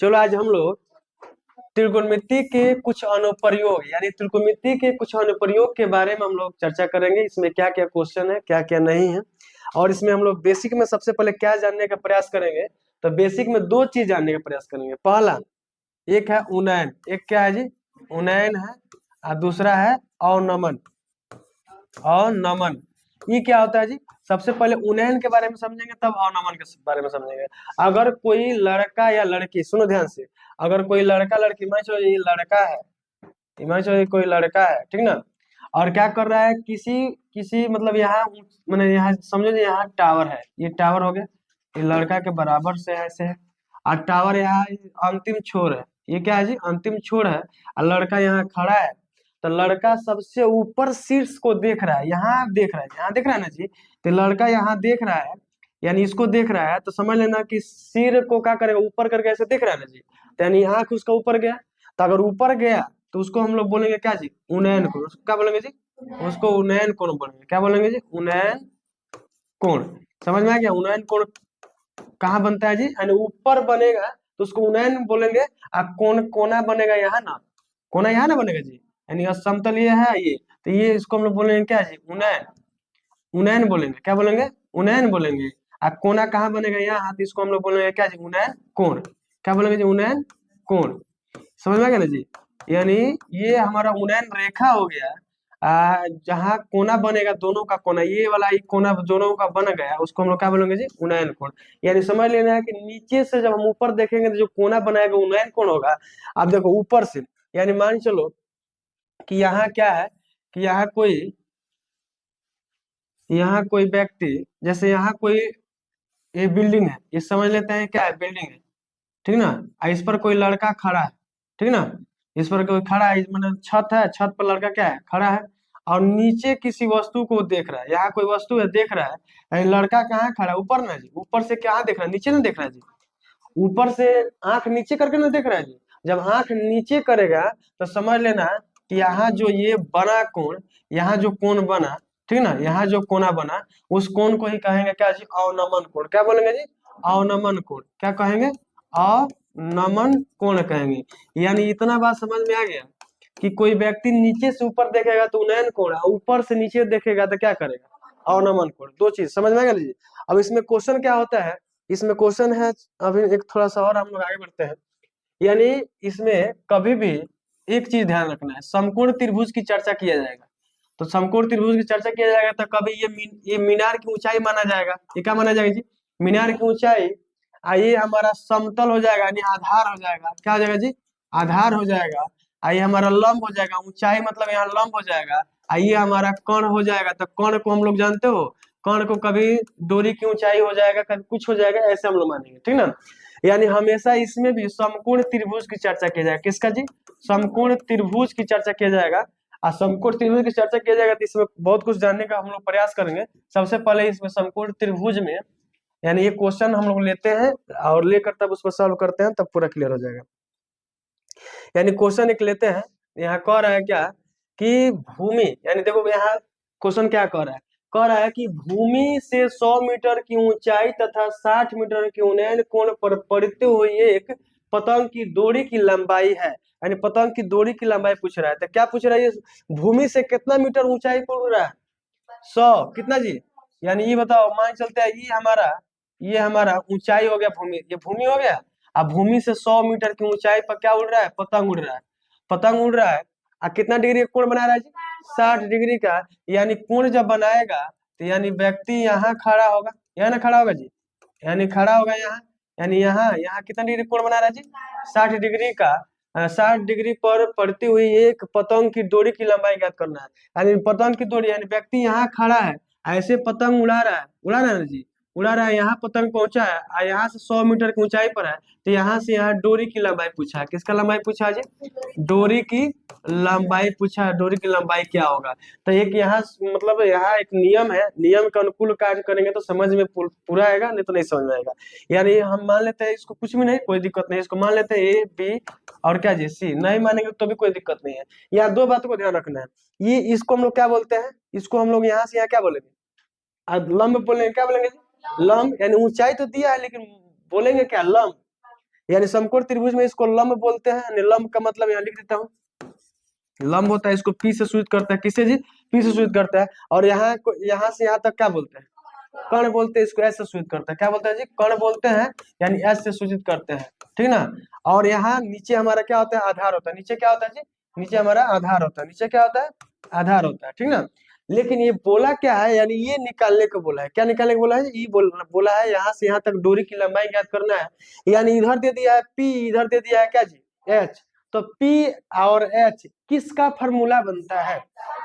चलो आज हम लोग त्रिकोणमिति के कुछ अनुप्रयोग यानी त्रिकोणमिति के कुछ अनुप्रयोग के बारे में हम लोग चर्चा करेंगे। इसमें क्या क्या क्वेश्चन है, क्या क्या नहीं है, और इसमें हम लोग बेसिक में सबसे पहले क्या जानने का प्रयास करेंगे। तो बेसिक में दो चीज जानने का प्रयास करेंगे। पहला एक है उन्नयन, एक क्या है जी, उन्नयन है, और दूसरा है अवनमन। अवनमन ये क्या होता है जी? सबसे पहले उन्नयन के बारे में समझेंगे, तब अवनमन के बारे में समझेंगे। अगर कोई लड़का या लड़की, सुनो ध्यान से, अगर कोई लड़का लड़की, मान चलो ये लड़का है, मान चलो ये कोई लड़का है, ठीक ना, और क्या कर रहा है, किसी किसी मतलब यहाँ मैंने यहाँ समझो जी, यहाँ टावर है, ये टावर हो गया, ये लड़का के बराबर से ऐसे है, और टावर यहाँ अंतिम छोर है, ये क्या है जी, अंतिम छोर है, और लड़का यहाँ खड़ा है। तो लड़का सबसे ऊपर शीर्ष को देख रहा है, यहाँ देख रहा है, यहाँ देख रहा है ना जी। तो लड़का यहाँ देख रहा है, यानी इसको देख रहा है, तो समझ लेना कि सिर को क्या करेगा, ऊपर करके ऐसे देख रहा है ना जी। तो यानी आंख उसका ऊपर गया, तो अगर ऊपर गया तो उसको हम लोग बोलेंगे क्या जी, उन्नयन कोण। उसको क्या बोलेंगे जी, उसको उन्नयन कोण बोलेंगे। क्या बोलेंगे जी, उन्नयन कोण। समझ में आ गया? उन्नयन कोण कहाँ बनता है जी, यानी ऊपर बनेगा तो उसको उन्नयन बोलेंगे। और कोण, कोना बनेगा यहाँ ना, कोना यहाँ ना बनेगा जी, यानी समतल ये है ये, तो ये इसको हम लोग बोलेंगे क्या जी, उन्नयन। उन्नयन बोलेंगे, क्या बोलेंगे, उन्नयन बोलेंगे। और कोना कहाँ बनेगा यहाँ, तो इसको हम लोग बोलेंगे क्या जी, उन्नयन कोण। क्या बोलेंगे जी, उन्नयन कोण। समझ में आ गया ना जी। यानी ये हमारा उन्नयन रेखा हो गया। जहाँ कोना बनेगा, दोनों का कोना, ये वाला ये कोना दोनों का बन गया, उसको हम लोग क्या बोलेंगे जी, उन्नयन कोण। यानी समझ लेना है कि नीचे से जब हम ऊपर देखेंगे तो जो कोना बनाएगा उन्नयन कोण होगा। अब देखो ऊपर से, यानी मान चलो कि यहाँ क्या है, कि यहाँ कोई व्यक्ति, जैसे यहाँ कोई ये बिल्डिंग है, ये समझ लेते हैं क्या है, बिल्डिंग है, ठीक ना। इस पर कोई लड़का खड़ा है, ठीक ना, इस पर कोई खड़ा है, मतलब छत है, छत पर लड़का क्या है, खड़ा है, और नीचे किसी वस्तु को देख रहा है। यहाँ कोई वस्तु है, देख रहा है, यानी लड़का कहाँ खड़ा है, ऊपर ना जी, ऊपर से क्या देख रहा है, नीचे ना देख रहा है जी, ऊपर से आंख नीचे करके ना देख रहा है जी। जब आंख नीचे करेगा तो समझ लेना कि यहाँ जो ये बना कोण, यहाँ जो कोण बना, ठीक ना, यहाँ जो कोना बना, उस कोण को ही कहेंगे क्या जी, अवनमन कोण। क्या बोलेंगे जी, अवनमन कोण। क्या कहेंगे, अवनमन कोण कहेंगे। यानी इतना बात समझ में आ गया कि कोई व्यक्ति नीचे से ऊपर देखेगा तो उन्नयन कोण, ऊपर से नीचे देखेगा तो क्या करेगा, अवनमन कोण। दो चीज समझ में आ गया जी। अब इसमें क्वेश्चन क्या होता है, इसमें क्वेश्चन है, अभी एक थोड़ा सा और हम लोग आगे बढ़ते हैं। यानी इसमें कभी भी एक चीज ध्यान रखना है, समकोण त्रिभुज की चर्चा किया जाएगा। तो समकोण त्रिभुज की चर्चा किया जाएगा तो कभी ये मीनार की ऊंचाई माना जाएगा। ये क्या माना जाएगा जी, मीनार की ऊंचाई। ये हमारा समतल हो जाएगा, यानी आधार हो जाएगा। क्या हो जाएगा जी, आधार हो जाएगा। ये हमारा लंब हो जाएगा, ऊंचाई मतलब यहाँ लंब हो जाएगा। ये हमारा कर्ण हो जाएगा। तो कर्ण को हम लोग जानते हो, कर्ण को कभी डोरी की ऊंचाई हो जाएगा, कभी कुछ हो जाएगा, ऐसे हम लोग मानेंगे, ठीक ना। यानी हमेशा इसमें भी समकोण त्रिभुज की चर्चा किया जाएगा। किसका जी, समकोण त्रिभुज की चर्चा किया जाएगा। और समकोण त्रिभुज की चर्चा किया जाएगा तो इसमें बहुत कुछ जानने का हम लोग प्रयास करेंगे। सबसे पहले इसमें समकोण त्रिभुज में, यानी ये क्वेश्चन हम लोग लेते हैं और लेकर तब उसको सॉल्व करते हैं, तब पूरा क्लियर हो जाएगा। यानी क्वेश्चन एक लेते हैं, यहाँ कह रहा है क्या कि भूमि, यानी देखो यहाँ क्वेश्चन क्या कह रहा है, कह रहा है कि भूमि से 100 मीटर की ऊंचाई तथा 60 मीटर की उन्नयन कोण पर पड़ते हुए एक पतंग की डोरी की लंबाई है। यानी पतंग की डोरी की लंबाई पूछ रहा है। तो क्या पूछ रहा है, ये भूमि से कितना मीटर ऊंचाई पर उड़ रहा है, 100 कितना जी। यानी ये बताओ, मान चलते हैं ये हमारा ऊंचाई हो गया भूमि, ये भूमि हो गया। अब भूमि से 100 मीटर की ऊंचाई पर क्या उड़ रहा है, पतंग उड़ रहा है, पतंग उड़ रहा है। कितना डिग्री का कोण बना रहा है जी, 60 डिग्री का। यानी कोण जब बनाएगा तो यानी व्यक्ति यहाँ खड़ा होगा, यहाँ ना खड़ा होगा जी, यानी खड़ा होगा यहाँ, यानी यहाँ यहाँ कितना डिग्री कोण बना रहा है जी, 60 डिग्री का। 60 डिग्री पर पड़ती हुई एक पतंग की डोरी की लंबाई ज्ञात करना है। यानी पतंग की डोरी, यानी व्यक्ति यहाँ खड़ा है, ऐसे पतंग उड़ा रहा है ना जी, उड़ा रहा है, यहाँ पतंग पहुंचा है और यहाँ से 100 मीटर की ऊंचाई पर है। तो यहाँ से यहाँ डोरी की लंबाई पूछा है। किसका लंबाई पूछा है जी, डोरी की लंबाई पूछा है। डोरी की लंबाई क्या होगा, तो एक यहाँ मतलब यहाँ एक नियम है, नियम के अनुकूल कार्य करेंगे तो समझ में पूरा आएगा, नहीं तो नहीं समझ में आएगा। यानी हम मान लेते हैं इसको, कुछ भी नहीं, कोई दिक्कत नहीं, इसको मान लेते हैं A B और क्या जी C। नहीं मानेंगे तो भी कोई दिक्कत नहीं है। यहाँ दो बातों को ध्यान रखना है, ये इसको हम लोग क्या बोलते हैं, इसको हम लोग यहाँ से यहाँ क्या बोलेंगे, लंब बोलेंगे। क्या बोलेंगे जी, लंब। यानी ऊंचाई तो दिया है लेकिन बोलेंगे क्या, लंब। यानी समकोण त्रिभुज में इसको लंब बोलते हैं। यानी लंब का मतलब यहाँ लिख देता हूँ, लंब होता है इसको पी से सूचित करता है। किससे जी? पी से सूचित करता है। और यहाँ से यहाँ तक क्या बोलते हैं? कर्ण बोलते हैं इसको, एस से सूचित करता है। क्या बोलते हैं जी? कर्ण बोलते हैं, यानी एस से सूचित करते हैं, ठीक ना। और यहाँ नीचे हमारा क्या होता है? आधार होता है। नीचे क्या होता है जी? नीचे हमारा आधार होता है। नीचे क्या होता है? आधार होता है, ठीक ना। लेकिन ये बोला क्या है? यानी ये निकालने को बोला है। क्या निकालने को बोला है? ये बोला है यहाँ से यहाँ तक दूरी की लंबाई ज्ञात करना है। यानी इधर दे दिया है पी, इधर दे दिया है क्या जी? एच। तो P और H किसका फॉर्मूला बनता है?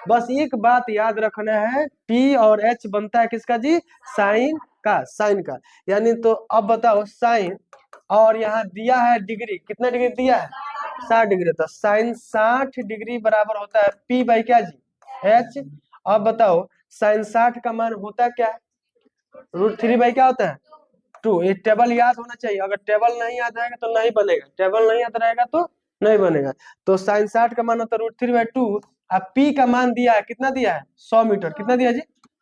बस एक बात याद रखना है, P और H बनता है किसका जी? साइन का, साइन का। यानी तो अब बताओ साइन, और यहाँ दिया है डिग्री, कितना डिग्री दिया है? 60 डिग्री। तो साइन 60 डिग्री बराबर होता है P बाई क्या जी? H। अब बताओ साइन 60 का मान होता क्या है? √3 बाई क्या होता है? 2। ये टेबल याद होना चाहिए। अगर टेबल नहीं याद रहेगा तो नहीं बनेगा, टेबल नहीं याद रहेगा तो नहीं बनेगा। तो साइन 60 का मान होता है √3/2। अब P का मान दिया है, कितना दिया है? 100 मीटर। कितना दिया जी?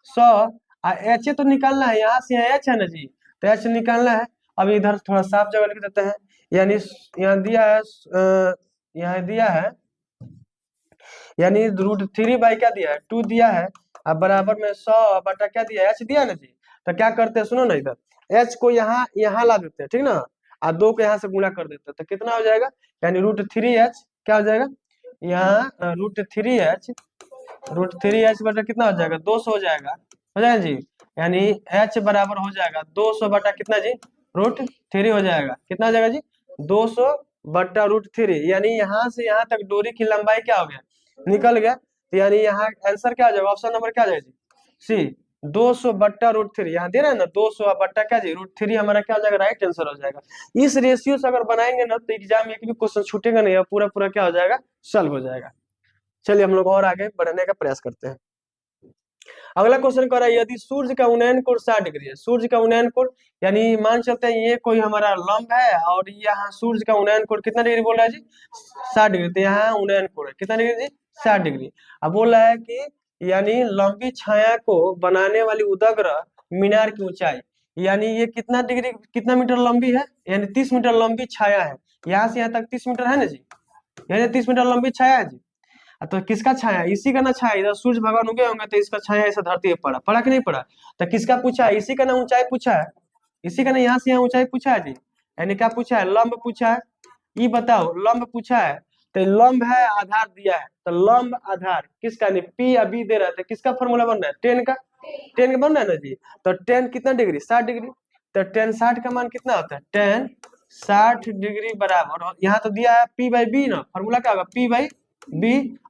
100। H तो निकालना है, यहाँ से H है ना जी, तो H निकालना है। अब इधर थोड़ा साफ जगह लिख देते हैं। यानी यहाँ दिया है, यहाँ दिया है, यानी √3 बाई क्या दिया है? 2 दिया है। अब बराबर में 100 बटा क्या दिया है? H दिया ना जी। तो क्या करते हैं, सुनो ना, इधर H को यहाँ ला देते हैं, ठीक ना। और 2 को यहाँ से गुणा कर देते हैं, तो कितना हो जाएगा? यानी √3H क्या हो जाएगा? यहाँ √3H बटा कितना हो जाएगा? 200 हो जाएगा, हो जाएगा जी। यानी H बराबर हो जाएगा 200 बटा कितना जी? √3 हो जाएगा। कितना हो जाएगा जी? 200 बटा √3। यानी यहाँ से यहाँ तक दूरी की लंबाई क्या हो गया? निकल गया। तो यानी यहाँ आंसर क्या आ जाएगा? ऑप्शन नंबर क्या आ जाएगा जी? सी। 200 बट्टा √3 यहाँ दे रहा है ना, 200 बट्टा क्या जी? √3 हमारा क्या हो जाएगा? राइट आंसर हो जाएगा। इस रेशियो से अगर बनाएंगे ना तो एग्जाम में एक भी क्वेश्चन छूटेगा नहीं, पूरा पूरा क्या हो जाएगा? सॉल्व हो जाएगा। चलिए हम लोग और आगे बढ़ने का प्रयास करते हैं। अगला क्वेश्चन कर रहा है, यदि सूर्य का उन्नयन कोण 60 डिग्री है। सूर्य का उन्नयन कोण, यानी मान चलते हैं ये कोई हमारा लंब है, और यहाँ सूर्य का उन्नयन कोण कितना डिग्री बोल रहा है जी? 60 डिग्री। तो यहाँ उन्नयन कोण है कितना डिग्री जी? 60 डिग्री। अब बोल रहा है कि यानी लंबी छाया को बनाने वाली उदग्र मीनार की ऊंचाई, यानी ये कितना डिग्री, कितना मीटर लंबी है? यानी 30 मीटर लंबी छाया है। यहाँ से यहाँ तक 30 मीटर है ना जी, यानी 30 मीटर लंबी छाया है जी। तो किसका छाया? इसी का ना छाया, इधर सूर्य भगवान उगे होंगे तो इसका छाया ऐसा धरती पे पड़ा, पड़ा कि नहीं पड़ा? तो किसका पूछा है? इसी का ना ऊंचाई पूछा है, इसी का ना यहाँ से यहाँ ऊंचाई पूछा है जी। यानी क्या पूछा है? लंब पूछा है। ये बताओ लंब पूछा है, तो लंब है, आधार दिया है, तो लंब आधार किसका? नहीं P अभी दे रहा था, किसका फॉर्मूला बन रहा है? टेन का, टेन का बन रहा है ना जी। तो टेन कितना डिग्री? 60 डिग्री। तो टेन 60 का मान कितना होता है? टेन 60 डिग्री बराबर, यहाँ तो दिया है P/B ना, फॉर्मूला क्या होगा? P/B।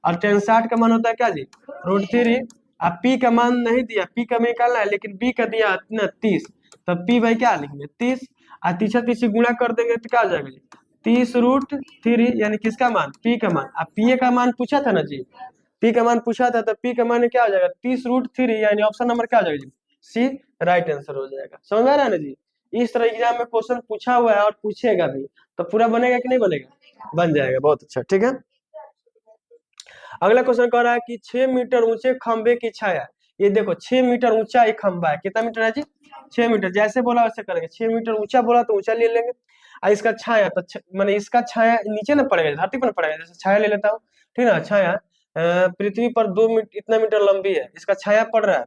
और टेन 60 का मान होता है क्या जी? √3। अब P का मान नहीं दिया, P का निकालना है, लेकिन B का दिया ना 30, तो P बाई क्या लिखेंगे? 30। और तीसरा तीसरी गुणा कर देंगे तो क्या आ जाएगा जी? 30√3, यानी किसका मान? P का मान। अब P का मान पूछा था ना जी, P का मान पूछा था, तो P का मान क्या हो जाएगा? 30√3, यानी ऑप्शन नंबर क्या हो जाएगा जी? सी राइट आंसर हो जाएगा। समझ आ रहा है ना जी? इस तरह एग्जाम में क्वेश्चन पूछा हुआ है और पूछेगा भी, तो पूरा बनेगा कि नहीं बनेगा? बन जाएगा, बहुत अच्छा, ठीक है। अगला क्वेश्चन कह रहा है कि 6 मीटर ऊंचे खंबे की छाया, ये देखो 6 मीटर ऊंचा एक खंबा है, कितना मीटर है जी? 6 मीटर। जैसे बोला वैसे करेंगे, 6 मीटर ऊंचा बोला तो ऊंचा ले लेंगे, और इसका छाया तो माने इसका छाया नीचे ना पड़ेगा, धरती पर पड़ेगा। जैसे छाया ले लेता हूँ, ठीक है ना। छाया पृथ्वी पर 2 मीटर इतना मीटर लंबी है, इसका छाया पड़ रहा है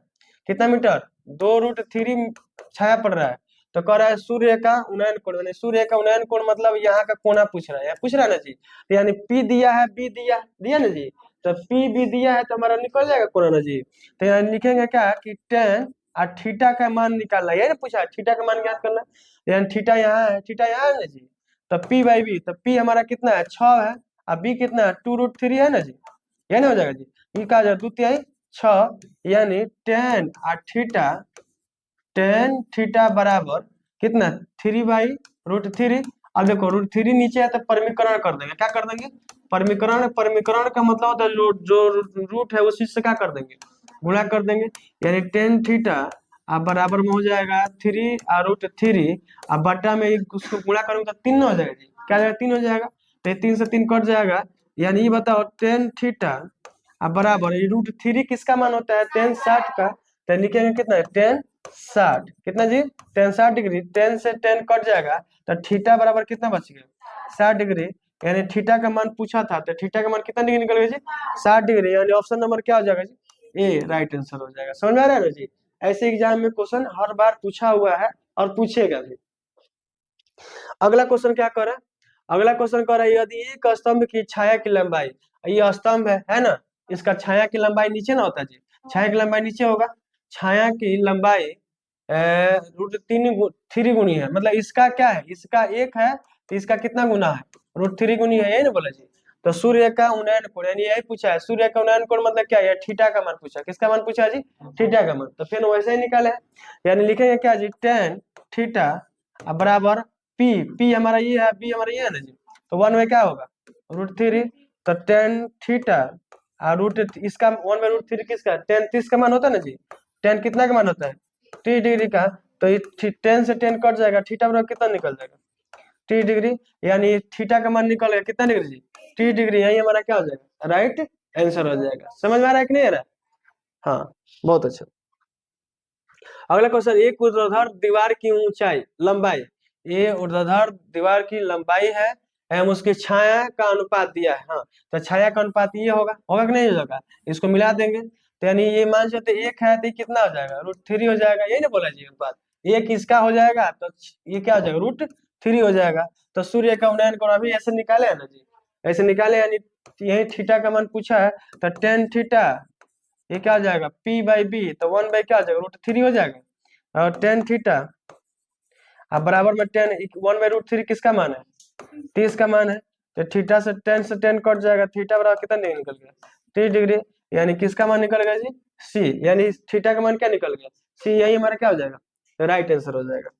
कितना मीटर? 2√3 छाया पड़ रहा है। तो कह रहा है सूर्य का उन्नयन कोण, यानी सूर्य का उन्नयन कोण मतलब यहाँ का कोना पूछ रहा है, पूछ रहा है ना जी। तो यानी P दिया है, B दिया दिया ना जी, तो P दिया है तो हमारा निकल जाएगा कोण ना जी। तो यहाँ लिखेंगे क्या कि टेन और थीटा का मान निकालना है, ये ना पूछा है, थीटा का मान ज्ञात करना है। यानी थीटा यहाँ है, थीटा यहाँ है ना जी। तो P/B, तो P हमारा कितना है? 6 है, और B कितना है? 2√3 है ना जी, ये ना हो जाएगा जी। ये कहा जाए 2×6, यानी टेन थीटा बराबर कितना? 3/√3। अब देखो √3 नीचे है तो परमीकरण कर देंगे, क्या कर देंगे? परमीकरण। परमीकरण का मतलब होता है जो रूट है उसी से क्या कर देंगे? गुणा कर देंगे। यानी टेन थीटा अब बराबर में हो जाएगा 3√3, अब बटा में उसको गुणा करूंगा तो 3 हो जाएगा जी, क्या जाएगा? 3 हो जाएगा। तो 3 से 3 कट जाएगा, यानी ये बताओ टेन थीटा अब बराबर √3 किसका मान होता है? टेन 60 का, तो लिखेंगे कितना है? 60 कितना जी, टेन 60 डिग्री, टेन से टेन कट जाएगा तो थीटा बराबर कितना बच गया 60 डिग्री। यानी थीटा का मान पूछा था तो थीटा का मान कितना डिग्री निकल गया जी 60 डिग्री। यानी ऑप्शन नंबर क्या हो जाएगा जी, ए राइट आंसर हो जाएगा। समझ में आ रहा है ना जी। ऐसे एग्जाम में क्वेश्चन हर बार पूछा हुआ है और पूछेगा भी। अगला क्वेश्चन क्या कर रहा है, अगला क्वेश्चन कर रहा है यदि एक स्तंभ की छाया की लंबाई, ये स्तंभ है ना, इसका छाया की लंबाई नीचे ना होता जी, छाया की लंबाई नीचे होगा, छाया की लंबाई रूट थ्री गुनी है, मतलब इसका क्या है, इसका एक है तो इसका कितना गुना है, रूट थ्री गुनी है, यही ना बोला जी। तो सूर्य का उन्नयन कोण, यानी यही पूछा है, सूर्य का उन्नयन कोण मतलब क्या है, थीटा का मान पूछा, किसका मान पूछा है जी, थीटा का मान। तो फिर वैसे ही निकाले, यानी लिखेंगे क्या जी, टेन थीटा बराबर पी, पी हमारा ये है, बी हमारा ये है ना जी, तो वन में क्या होगा रूट थ्री, तो टेन थीटा रूट इसका वन में रूट थ्री किसका, टेन 30 का मान होता है ना जी, टेन कितना का मान होता है 30 डिग्री का, तो ये टेन से टेन कट जाएगा, थीटा बराबर कितना निकल जाएगा 30 डिग्री, यानी थीटा का मान निकल गया कितना डिग्री जी 30 डिग्री, यही हमारा क्या हो जाएगा राइट आंसर हो जाएगा। समझ में आ रहा है कि नहीं आ रहा है? हाँ बहुत अच्छा। अगला क्वेश्चन, एक ऊर्ध्वाधर दीवार की ऊंचाई लंबाई, ये ऊर्ध्वाधर दीवार की लंबाई है एवं उसकी छाया का अनुपात दिया है। हाँ तो छाया का अनुपात ये होगा, होगा कि नहीं होगा, इसको मिला देंगे तो यानी ये मान चलते एक है तो ये कितना हो जाएगा रूट थ्री हो जाएगा, यही ना बोला जी अनुपात, एक इसका हो जाएगा तो ये क्या हो जाएगा रूट थ्री हो जाएगा। तो सूर्य का उन्नयन कोण अभी ऐसे निकाले है ना जी, ऐसे निकाले, यानी यही थीटा का मान पूछा है, तो टेन थीटा ये क्या हो जाएगा P बाई बी, तो वन बाई क्या हो जाएगा रूट थ्री हो जाएगा, और टेन थीटा अब बराबर में ten, one by root three किसका मान है 30 का मान है, तो थीटा से टेन कट जाएगा, थीटा बराबर कितना डिग्री निकल गया 30 डिग्री, यानी किसका मान निकल गया जी सी, यानी थीटा का मान क्या निकल गया सी, यही हमारा क्या हो जाएगा राइट आंसर हो जाएगा।